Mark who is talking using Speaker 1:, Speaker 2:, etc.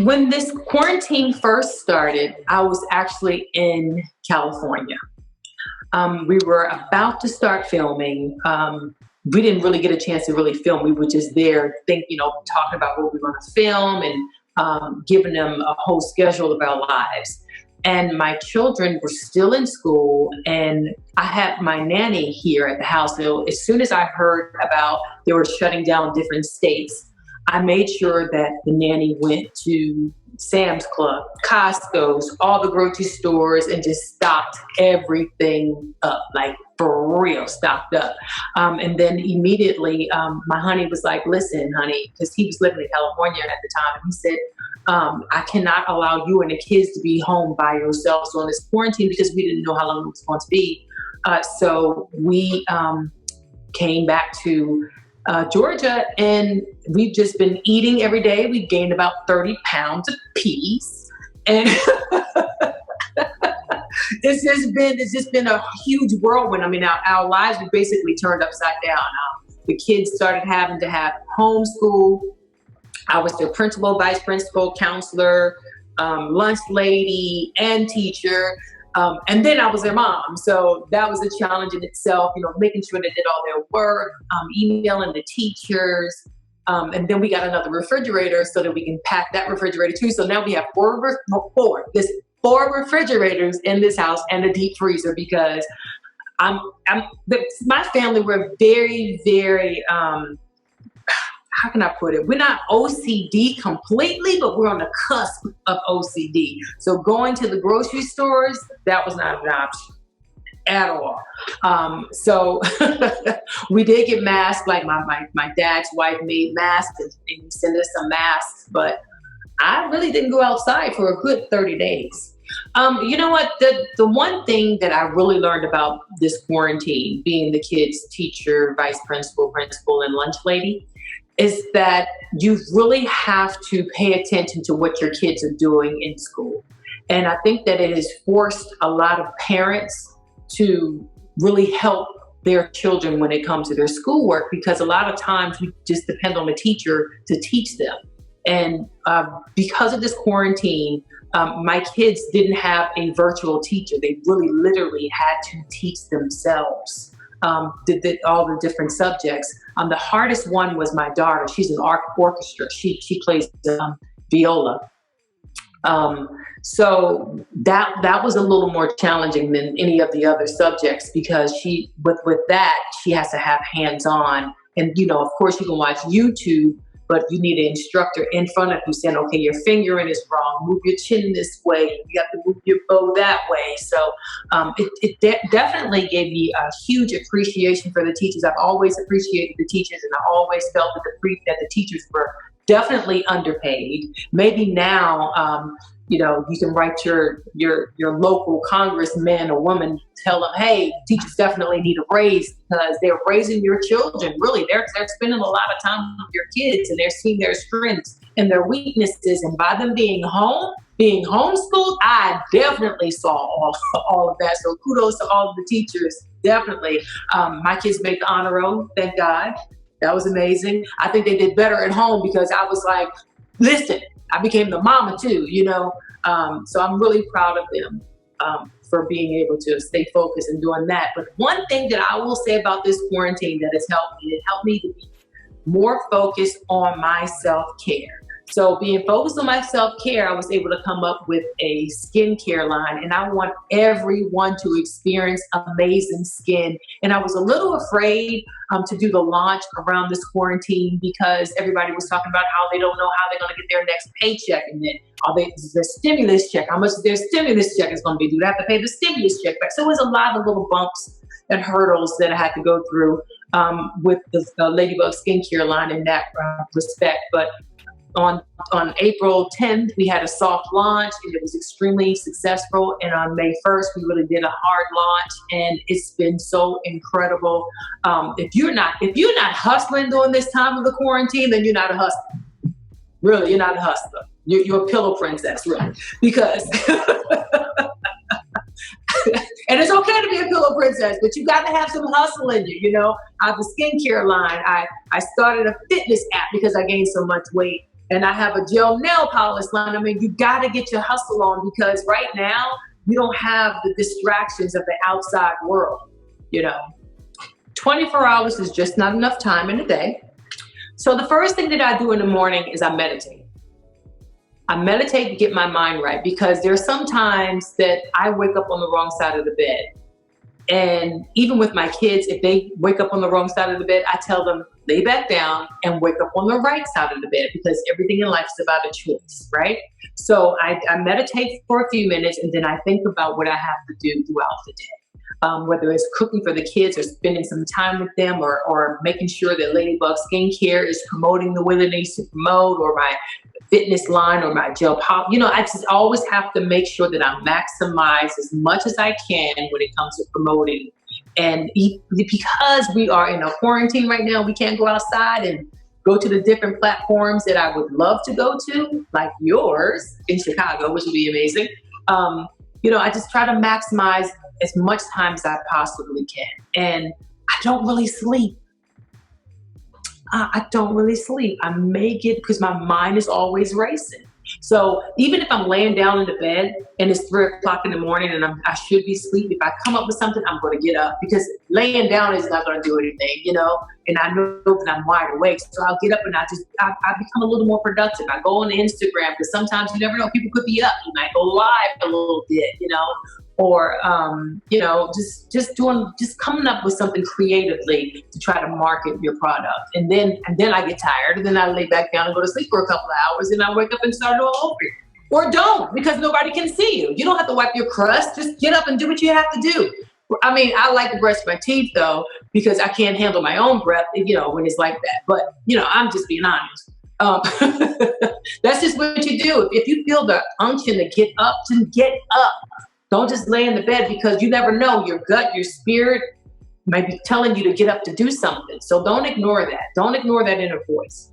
Speaker 1: When this quarantine first started, I was actually in California. We were about to start filming. We didn't really get a chance to really film. We were just there, talking about what we were going to film and giving them a whole schedule of our lives. And my children were still in school, and I had my nanny here at the house. So as soon as I heard about they were shutting down different states, I made sure that the nanny went to Sam's Club, Costco's, all the grocery stores, and just stocked everything up, like for real, stocked up. And then immediately, my honey was like, listen, honey, because he was living in California at the time. And he said, I cannot allow you and the kids to be home by yourselves on this quarantine because we didn't know how long it was going to be. So we came back to Georgia, and we've just been eating every day. We've gained about 30 pounds apiece. And it's just been a huge whirlwind. I mean, our lives were basically turned upside down. The kids started having to have homeschool. I was their principal, vice principal, counselor, lunch lady, and teacher. And then I was their mom. So that was a challenge in itself, making sure they did all their work, emailing the teachers. And then we got another refrigerator so that we can pack that refrigerator too. So now we have four refrigerators in this house and a deep freezer because my family were very, very, how can I put it? We're not OCD completely, but we're on the cusp of OCD. So going to the grocery stores, that was not an option at all. So we did get masks, like my dad's wife made masks and he sent us some masks, but I really didn't go outside for a good 30 days. You know what? The one thing that I really learned about this quarantine, being the kids' teacher, vice principal, and lunch lady, is that you really have to pay attention to what your kids are doing in school. And I think that it has forced a lot of parents to really help their children when it comes to their schoolwork, because a lot of times we just depend on the teacher to teach them. And because of this quarantine, my kids didn't have a virtual teacher. They really literally had to teach themselves all the different subjects. The hardest one was my daughter. She's in orchestra. She plays viola. So that was a little more challenging than any of the other subjects because with that she has to have hands-on. And of course you can watch YouTube, but you need an instructor in front of you saying, okay, your fingering is wrong. Move your chin this way. You have to move your bow that way. So it definitely gave me a huge appreciation for the teachers. I've always appreciated the teachers, and I always felt that the teachers were definitely underpaid. Maybe now, you can write your local congressman or woman, tell them, hey, teachers definitely need a raise because they're raising your children. Really, they're spending a lot of time with your kids, and they're seeing their strengths and their weaknesses. And by them being homeschooled, I definitely saw all of that. So kudos to all of the teachers. Definitely. My kids made the honor roll, thank God. That was amazing. I think they did better at home because I was like, listen, I became the mama too, So I'm really proud of them for being able to stay focused and doing that. But one thing that I will say about this quarantine that has helped me, it helped me to be more focused on my self-care. So being focused on my self-care, I was able to come up with a skincare line, and I want everyone to experience amazing skin. And I was a little afraid to do the launch around this quarantine because everybody was talking about how they don't know how they're going to get their next paycheck, and then their stimulus check, how much their stimulus check is going to be. Do they have to pay the stimulus check back? So it was a lot of little bumps and hurdles that I had to go through with the Ladybug skincare line in that respect. But on April 10th, we had a soft launch, and it was extremely successful. And on May 1st, we really did a hard launch, and it's been so incredible. If you're not hustling during this time of the quarantine, then you're not a hustler. Really, you're not a hustler. You're a pillow princess, really, because. And it's okay to be a pillow princess, but you got to have some hustle in you. I have a skincare line. I started a fitness app because I gained so much weight. and I have a gel nail polish line. I mean, you got to get your hustle on, because right now you don't have the distractions of the outside world. 24 hours is just not enough time in a day. So the first thing that I do in the morning is I meditate. I meditate to get my mind right, because there's sometimes that I wake up on the wrong side of the bed. And even with my kids, if they wake up on the wrong side of the bed, I tell them, lay back down and wake up on the right side of the bed, because everything in life is about a choice, right? So I meditate for a few minutes, and then I think about what I have to do throughout the day. Whether it's cooking for the kids or spending some time with them, or making sure that Ladybug Skincare is promoting the way it needs to promote, or my fitness line, or my gel pop. I just always have to make sure that I maximize as much as I can when it comes to promoting. And because we are in a quarantine right now, we can't go outside and go to the different platforms that I would love to go to, like yours in Chicago, which would be amazing. I just try to maximize as much time as I possibly can. And I don't really sleep. I don't really sleep. I may get, because my mind is always racing. So even if I'm laying down in the bed and it's 3 o'clock in the morning and I should be asleep, if I come up with something, I'm going to get up, because laying down is not going to do anything, and I know that I'm wide awake. So I'll get up and I become a little more productive. I go on Instagram, because sometimes you never know, people could be up. You might go live a little bit, or just coming up with something creatively to try to market your product. And then I get tired, and then I lay back down and go to sleep for a couple of hours, and I wake up and start all over. Or don't, because nobody can see you. You don't have to wipe your crust. Just get up and do what you have to do. I mean, I like to brush my teeth though, because I can't handle my own breath, when it's like that. But, I'm just being honest. That's just what you do. If you feel the unction to get up, then get up. Don't just lay in the bed, because you never know. Your gut, your spirit might be telling you to get up to do something. So don't ignore that. Don't ignore that inner voice.